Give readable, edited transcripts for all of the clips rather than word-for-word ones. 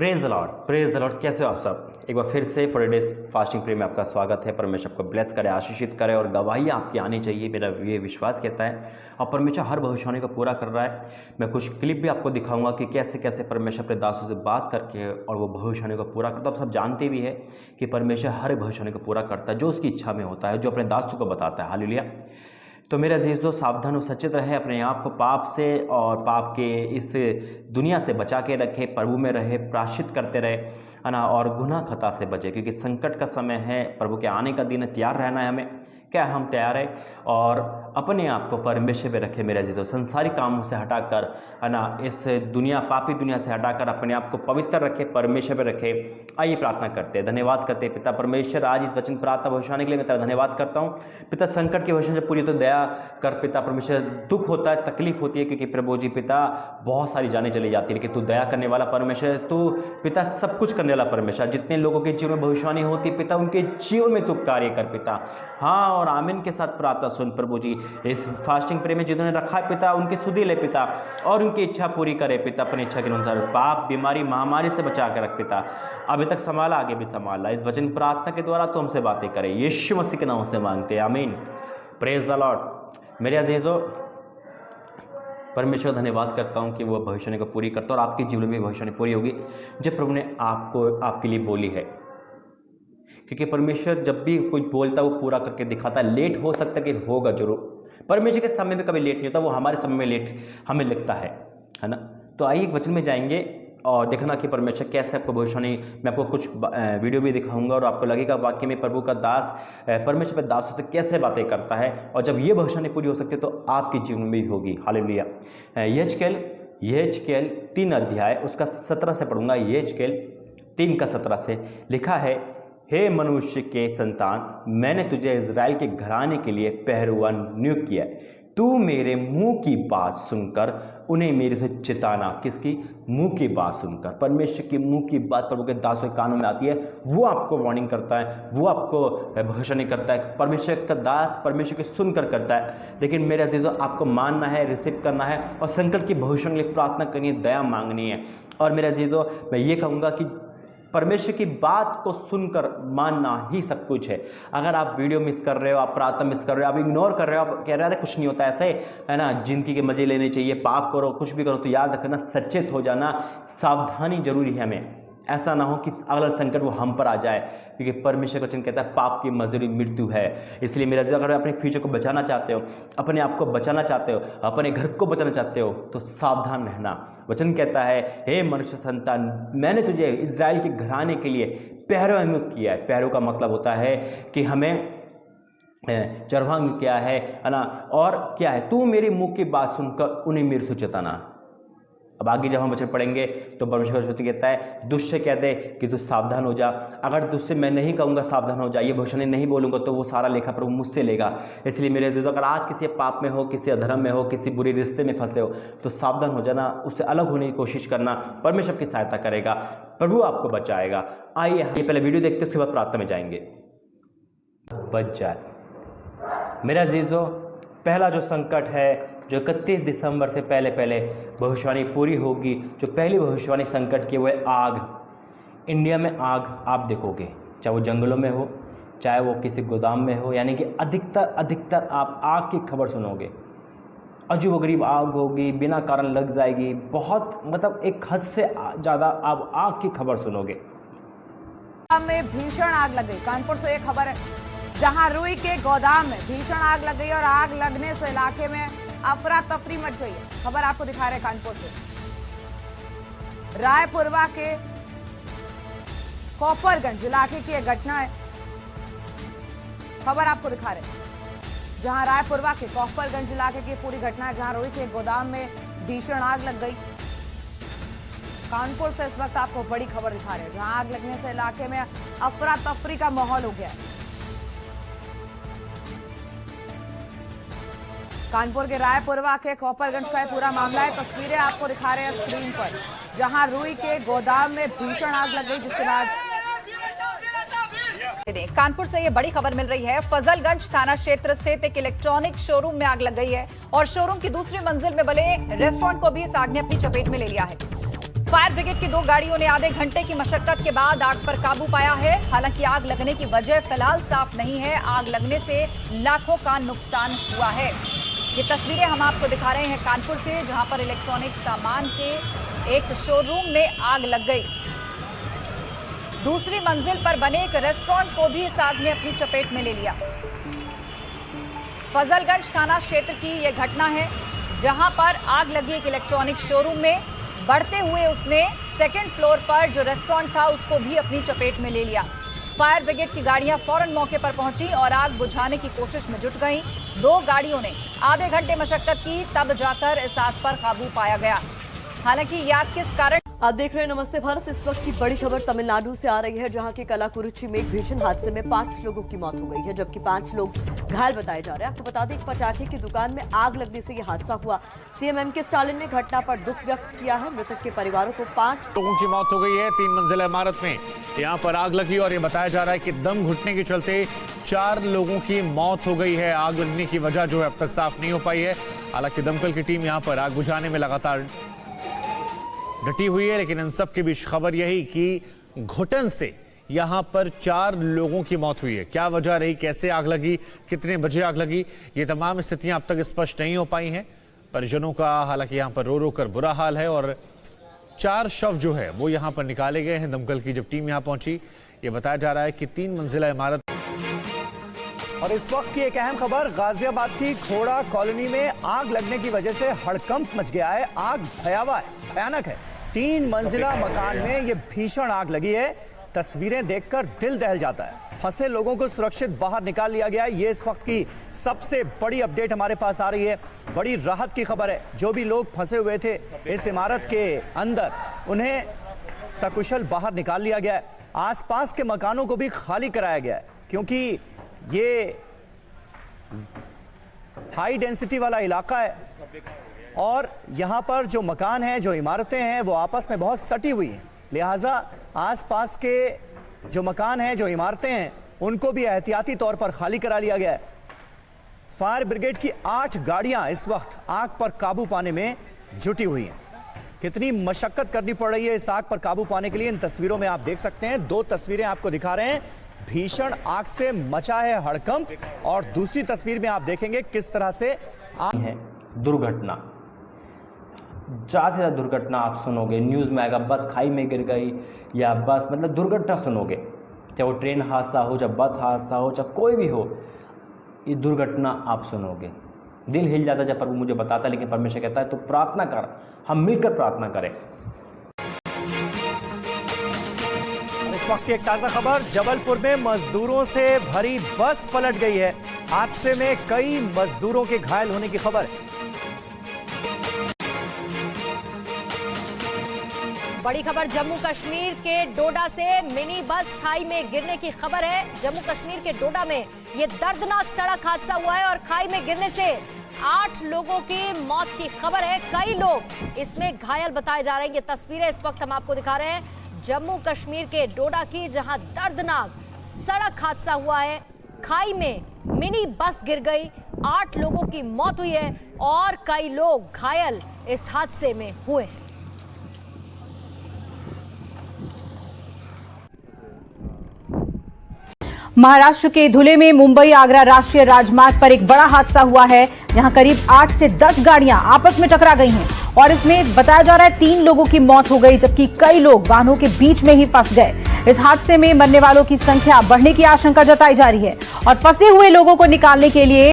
Praise the Lord. कैसे हो आप सब? एक बार फिर से 40 डेज फास्टिंग प्रे में आपका स्वागत है। परमेश्वर आपको ब्लेस करे, आशीषित करे और गवाही आपकी आनी चाहिए, मेरा ये विश्वास कहता है। और परमेश्वर हर भविष्यवाणी को पूरा कर रहा है। मैं कुछ क्लिप भी आपको दिखाऊंगा कि कैसे कैसे परमेश्वर अपने दासों से बात करके और वो भविष्यवाणी को पूरा करता है। आप सब जानते भी है कि परमेश्वर हर भविष्यवाणी को पूरा करता है जो उसकी इच्छा में होता है, जो अपने दासों को बताता है। हालेलुया। तो मेरा अजीज़ों, सावधान और सचेत रहे, अपने आप को पाप से और पाप के इस दुनिया से बचा के रखे, प्रभु में रहे, प्रायश्चित करते रहे, है ना, और गुनाह खता से बचे, क्योंकि संकट का समय है, प्रभु के आने का दिन है। तैयार रहना है हमें। क्या हम तैयार है? और अपने आप को परमेश्वर में रखे मेरे अजीज़ों, संसारिक कामों से हटाकर, है ना, इस दुनिया, पापी दुनिया से हटाकर अपने आप को पवित्र रखे, परमेश्वर में रखे। आइए प्रार्थना करते हैं, धन्यवाद करते हैं। पिता परमेश्वर, आज इस वचन प्रार्थना भविष्यवाणी के लिए मैं तेरा धन्यवाद करता हूँ। पिता, संकट की भविष्यवाणी जब पूरी तो दया कर पिता परमेश्वर। दुख होता है, तकलीफ होती है, क्योंकि प्रभु जी पिता बहुत सारी जाने चली जाती है, लेकिन तू दया करने वाला परमेश्वर, तू पिता सब कुछ करने वाला परमेश्वर। जितने लोगों के जीवन में भविष्यवाणी होती पिता, उनके जीवन में तू कार्य कर पिता। हाँ और आमीन के साथ प्रार्थना सुन प्रभु जी। इस फास्टिंग प्रे में जिन्होंने रखा है पिता, उनकी सुधि ले पिता और उनकी इच्छा पूरी करे पिता, अपनी इच्छा के अनुसार। पाप, बीमारी, महामारी से बचा कर रख पिता। अभी तक संभाला, आगे भी संभाला। इस वचन प्रार्थना के द्वारा तो हमसे बातें करे, यीशु मसीह के नाम से मांगते हैं, आमीन। Praise the Lord. मेरे अजीजों, परमेश्वर धन्यवाद करता हूँ कि वो भविष्यवाणी को पूरी करता है और आपके जीवन में भविष्यवाणी पूरी होगी जब प्रभु ने आपको आपके लिए बोली है। क्योंकि परमेश्वर जब भी कुछ बोलता है वो पूरा करके दिखाता है। लेट हो सकता है कि होगा जरूर। परमेश्वर के समय में कभी लेट नहीं होता, वो हमारे समय में लेट हमें लगता है ना। तो आइए एक वचन में जाएंगे और देखना कि परमेश्वर कैसे आपको भविष्यवाणी। मैं आपको कुछ वीडियो भी दिखाऊंगा और आपको लगेगा वाकई में प्रभु का दास परमेश्वर के दासों से कैसे बातें करता है। और जब ये भविष्यवाणी पूरी हो सकती है तो आपके जीवन में भी होगी। हालेलुया। यहेजकेल 3 अध्याय उसका 17 से पढ़ूंगा। यहेजकेल 3 का 17 से लिखा है, हे मनुष्य के संतान, मैंने तुझे इज़राइल के घराने के लिए पहरुआ नियुक्त किया है। तू मेरे मुंह की बात सुनकर उन्हें मेरे से चिताना। किसकी? मुंह की बात सुनकर। परमेश्वर की मुंह की बात प्रभु के दासों के कानों में आती है, वो आपको वार्निंग करता है, वो आपको भविष्यवाणी करता है। परमेश्वर का दास परमेश्वर की सुनकर करता है। लेकिन मेरे अजीजों, आपको मानना है, रिसीव करना है और संकट की भविष्यवाणी के लिए प्रार्थना करनी है, दया मांगनी है। और मेरे अजीजों, मैं ये कहूँगा कि परमेश्वर की बात को सुनकर मानना ही सब कुछ है। अगर आप वीडियो मिस कर रहे हो, आप प्रार्थना मिस कर रहे हो, आप इग्नोर कर रहे हो, आप कह रहे हैं कुछ नहीं होता, ऐसे है ना, जिंदगी के मजे लेने चाहिए, पाप करो, कुछ भी करो, तो याद रखना, सचेत हो जाना, सावधानी जरूरी है हमें। ऐसा ना हो कि अगला संकट वो हम पर आ जाए, क्योंकि परमेश्वर का वचन कहता है पाप की मजदूरी मृत्यु है। इसलिए मेरा अगर अपने फ्यूचर को बचाना चाहते हो, अपने आप को बचाना चाहते हो, अपने घर को बचाना चाहते हो, तो सावधान रहना। वचन कहता है, हे मनुष्य संतान, मैंने तुझे इज़राइल के घराने के लिए पहरुआ नियुक्त किया है। पहरुआ का मतलब होता है कि हमें चरवाहा नियुक्त किया है ना। और क्या है? तू मेरी मुंह की बात सुनकर उन्हें मेरे से चिताना। अब आगे जब हम वचन पढ़ेंगे तो परमेश्वर कहता है, दुष्ट से कहते कि तू सावधान हो जा। अगर दुष्ट से मैं नहीं कहूँगा सावधान हो जा, ये भविष्यवाणी नहीं बोलूँगा, तो वो सारा लेखा प्रभु मुझसे लेगा। इसलिए मेरे अजीजों, अगर आज किसी पाप में हो, किसी अधर्म में हो, किसी बुरी रिश्ते में फंसे हो, तो सावधान हो जाना, उससे अलग होने की कोशिश करना। परमेश्वर की सहायता करेगा, प्रभु आपको बचाएगा। आइए ये पहले वीडियो देखते, उसके बाद प्रार्थना में जाएंगे। बच जाए मेरे अजीजों, पहला जो संकट है, जो 31 दिसंबर से पहले भविष्यवाणी पूरी होगी, जो पहली भविष्यवाणी संकट की, वो है आग। इंडिया में आग आप देखोगे, चाहे वो जंगलों में हो, चाहे वो किसी गोदाम में हो, यानी कि अधिकतर आप आग की खबर सुनोगे। अजीबोगरीब आग होगी, बिना कारण लग जाएगी, बहुत मतलब एक हद से ज़्यादा आप आग की खबर सुनोगे। में भीषण आग लग गई। कानपुर से एक खबर है, जहां रुई के गोदाम में भीषण आग लग गई और आग लगने से इलाके में अफरा तफरी मच गई है। खबर आपको दिखा रहे कानपुर से। रायपुरवा के कॉपरगंज इलाके की यह घटना है। खबर आपको दिखा रहे, जहां रायपुरवा के कॉपरगंज इलाके की पूरी घटना है, जहां रुई के गोदाम में भीषण आग लग गई। कानपुर से इस वक्त आपको बड़ी खबर दिखा रहे हैं, जहां आग लगने से इलाके में अफरा तफरी का माहौल हो गया है। कानपुर के रायपुरवा के कॉपरगंज का पूरा मामला है। तस्वीरें आपको दिखा रहे हैं स्क्रीन पर, जहां रुई के गोदाम में भीषण आग लग गई, जिसके बाद कानपुर से ये बड़ी खबर मिल रही है। फजलगंज थाना क्षेत्र स्थित एक इलेक्ट्रॉनिक शोरूम में आग लग गई है और शोरूम की दूसरी मंजिल में बने रेस्टोरेंट को भी इस आग ने अपनी चपेट में ले लिया है। फायर ब्रिगेड की 2 गाड़ियों ने आधे घंटे की मशक्कत के बाद आग पर काबू पाया है। हालांकि आग लगने की वजह फिलहाल साफ नहीं है। आग लगने से लाखों का नुकसान हुआ है। ये तस्वीरें हम आपको दिखा रहे हैं कानपुर से, जहां पर इलेक्ट्रॉनिक सामान के एक शोरूम में आग लग गई। दूसरी मंजिल पर बने एक रेस्टोरेंट को भी इस आग ने अपनी चपेट में ले लिया। फजलगंज थाना क्षेत्र की यह घटना है, जहां पर आग लगी एक इलेक्ट्रॉनिक शोरूम में। बढ़ते हुए उसने सेकंड फ्लोर पर जो रेस्टोरेंट था उसको भी अपनी चपेट में ले लिया। फायर ब्रिगेड की गाड़ियां फौरन मौके पर पहुंची और आग बुझाने की कोशिश में जुट गईं। 2 गाड़ियों ने आधे घंटे मशक्कत की, तब जाकर इस आग पर काबू पाया गया। हालांकि ये आग किस कारण। आप देख रहे हैं नमस्ते भारत। इस वक्त की बड़ी खबर तमिलनाडु से आ रही है, जहां के कलाकुरुचि में एक भीषण हादसे में 5 लोगों की मौत हो गई है, जबकि 5 लोग घायल बताए जा रहे हैं। आपको बता दें, एक पटाखे की दुकान में आग लगने से यह हादसा हुआ। CM MK. स्टालिन ने घटना पर दुख व्यक्त किया है। मृतक के परिवारों को 5 लोगों की मौत हो गई है। 3 मंजिला इमारत में यहां पर आग लगी और ये बताया जा रहा है कि दम घुटने के चलते 4 लोगों की मौत हो गई है। आग लगने की वजह जो है अब तक साफ नहीं हो पाई है। हालांकि दमकल की टीम यहां पर आग बुझाने में लगातार डटी हुई है, लेकिन इन सब के बीच खबर यही कि घुटन से यहां पर 4 लोगों की मौत हुई है। क्या वजह रही, कैसे आग लगी, कितने बजे आग लगी, ये तमाम स्थितियां अब तक स्पष्ट नहीं हो पाई हैं। परिजनों का हालांकि यहां पर रो रो कर बुरा हाल है और 4 शव जो है वो यहां पर निकाले गए हैं। दमकल की जब टीम यहां पहुंची, ये बताया जा रहा है कि 3 मंजिला इमारत। और इस वक्त की एक अहम खबर, गाजियाबाद की खोड़ा कॉलोनी में आग लगने की वजह से हड़कंप मच गया है। आग भयावह है, भयानक है। 3 मंजिला मकान में ये भीषण आग लगी है। तस्वीरें देखकर दिल दहल जाता है। फंसे लोगों को सुरक्षित बाहर निकाल लिया गया है। ये इस वक्त की सबसे बड़ी अपडेट हमारे पास आ रही है। बड़ी राहत की खबर है। जो भी लोग फंसे हुए थे इस इमारत के अंदर, उन्हें सकुशल बाहर निकाल लिया गया है। आसपास के मकानों को भी खाली कराया गया है, क्योंकि ये हाई डेंसिटी वाला इलाका है और यहाँ पर जो मकान हैं, जो इमारतें हैं, वो आपस में बहुत सटी हुई हैं। लिहाजा आसपास के जो मकान हैं, जो इमारतें हैं, उनको भी एहतियाती तौर पर खाली करा लिया गया है। फायर ब्रिगेड की 8 गाड़ियां इस वक्त आग पर काबू पाने में जुटी हुई हैं। कितनी मशक्कत करनी पड़ रही है इस आग पर काबू पाने के लिए, इन तस्वीरों में आप देख सकते हैं। 2 तस्वीरें आपको दिखा रहे हैं। भीषण आग से मचा है हड़कंप, और दूसरी तस्वीर में आप देखेंगे किस तरह से आग है। दुर्घटना, ज़्यादा से ज़्यादा दुर्घटना आप सुनोगे, न्यूज़ में आएगा बस खाई में गिर गई या बस, मतलब दुर्घटना सुनोगे, चाहे वो ट्रेन हादसा हो, चाहे बस हादसा हो, चाहे कोई भी हो, ये दुर्घटना आप सुनोगे। दिल हिल जाता जब प्रभु मुझे बताता, लेकिन परमेश्वर कहता है तो प्रार्थना कर, हम मिलकर प्रार्थना करें। इस वक्त की एक ताजा खबर, जबलपुर में मजदूरों से भरी बस पलट गई है। हादसे में कई मजदूरों के घायल होने की खबर है। बड़ी खबर जम्मू कश्मीर के डोडा से मिनी बस खाई में गिरने की खबर है। जम्मू कश्मीर के डोडा में ये दर्दनाक सड़क हादसा हुआ है और खाई में गिरने से 8 लोगों की मौत की खबर है। कई लोग इसमें घायल बताए जा रहे हैं। ये तस्वीरें इस वक्त हम आपको दिखा रहे हैं जम्मू कश्मीर के डोडा की, जहां दर्दनाक सड़क हादसा हुआ है। खाई में मिनी बस गिर गई, 8 लोगों की मौत हुई है और कई लोग घायल इस हादसे में हुए हैं। महाराष्ट्र के धुले में मुंबई आगरा राष्ट्रीय राजमार्ग पर एक बड़ा हादसा हुआ है, जहां करीब 8 से 10 गाड़ियां आपस में टकरा गई हैं और इसमें बताया जा रहा है 3 लोगों की मौत हो गई, जबकि कई लोग वाहनों के बीच में ही फंस गए। इस हादसे में मरने वालों की संख्या बढ़ने की आशंका जताई जा रही है और फंसे हुए लोगों को निकालने के लिए।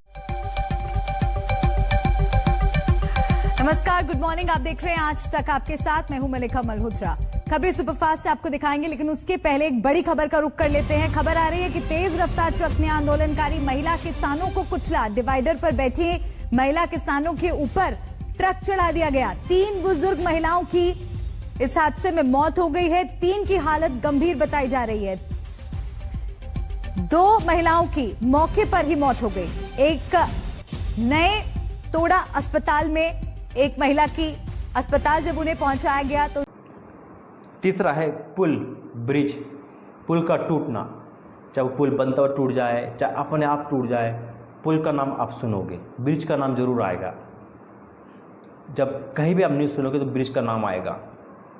नमस्कार, गुड मॉर्निंग। आप देख रहे हैं आज तक आपके साथ, मैं हूं मलिका मल्होत्रा। खबरें सुपरफास्ट से आपको दिखाएंगे, लेकिन उसके पहले एक बड़ी खबर का रुख कर लेते हैं। खबर आ रही है कि तेज रफ्तार ट्रक ने आंदोलनकारी महिला किसानों को कुचला। डिवाइडर पर बैठी महिला किसानों के ऊपर ट्रक चढ़ा दिया गया। 3 बुजुर्ग महिलाओं की इस हादसे में मौत हो गई है। 3 की हालत गंभीर बताई जा रही है। 2 महिलाओं की मौके पर ही मौत हो गई। एक नए तोड़ा अस्पताल में एक महिला की अस्पताल जब उन्हें पहुंचाया गया तो। तीसरा है पुल, ब्रिज, पुल का टूटना, चाहे वो पुल बनता हुआ टूट जाए, चाहे अपने आप टूट जाए, पुल का नाम आप सुनोगे, ब्रिज का नाम जरूर आएगा। जब कहीं भी आप न्यूज़ सुनोगे तो ब्रिज का नाम आएगा।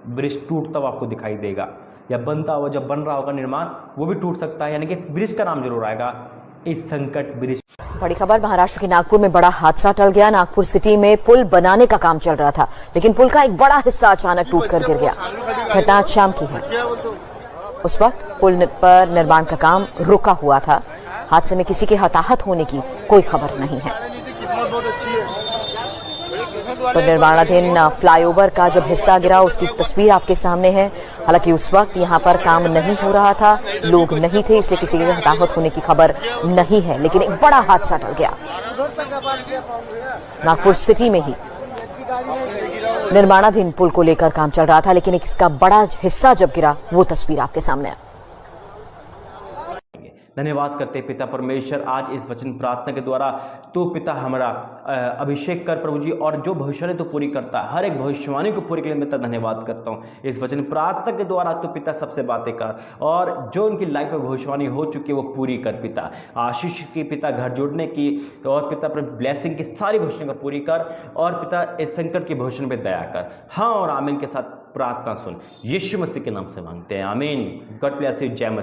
ब्रिज टूटता हुआ आपको दिखाई देगा, या बनता हुआ, जब बन रहा होगा निर्माण वो भी टूट सकता है, यानी कि ब्रिज का नाम जरूर आएगा इस संकट ब्रिज। बड़ी खबर, महाराष्ट्र के नागपुर में बड़ा हादसा टल गया। नागपुर सिटी में पुल बनाने का काम चल रहा था, लेकिन पुल का एक बड़ा हिस्सा अचानक टूटकर गिर गया। घटना आज शाम की है। उस वक्त पुल पर निर्माण का काम रुका हुआ था। हादसे में किसी के हताहत होने की कोई खबर नहीं है। तो निर्माणाधीन फ्लाईओवर का जब हिस्सा गिरा उसकी तस्वीर आपके सामने है। हालांकि उस वक्त यहाँ पर काम नहीं हो रहा था, लोग नहीं थे, इसलिए किसी के हताहत होने की खबर नहीं है। लेकिन एक बड़ा हादसा टल गया। नागपुर सिटी में ही निर्माणाधीन पुल को लेकर काम चल रहा था, लेकिन इसका बड़ा हिस्सा जब गिरा वो तस्वीर आपके सामने है। धन्यवाद करते पिता परमेश्वर आज इस वचन प्रार्थना के द्वारा। तो पिता हमारा अभिषेक कर प्रभु जी, और जो भविष्यवाणी तो पूरी करता है, हर एक भविष्यवाणी को पूरी के लिए मैं तो धन्यवाद करता हूँ। इस वचन प्रार्थना के द्वारा तो पिता सबसे बातें कर, और जो उनकी लाइफ में भविष्यवाणी हो चुकी है वो पूरी कर पिता। आशीष की पिता, घर जोड़ने की, और पिता पर ब्लेसिंग की सारी भविष्यवाणी को पूरी कर, और पिता इस संकट की भविष्यवाणी पे दया कर। हाँ और आमीन के साथ प्रार्थना सुन, यीशु मसीह के नाम से मांगते हैं, आमीन। गॉड ब्लेस यू, जय मसीह।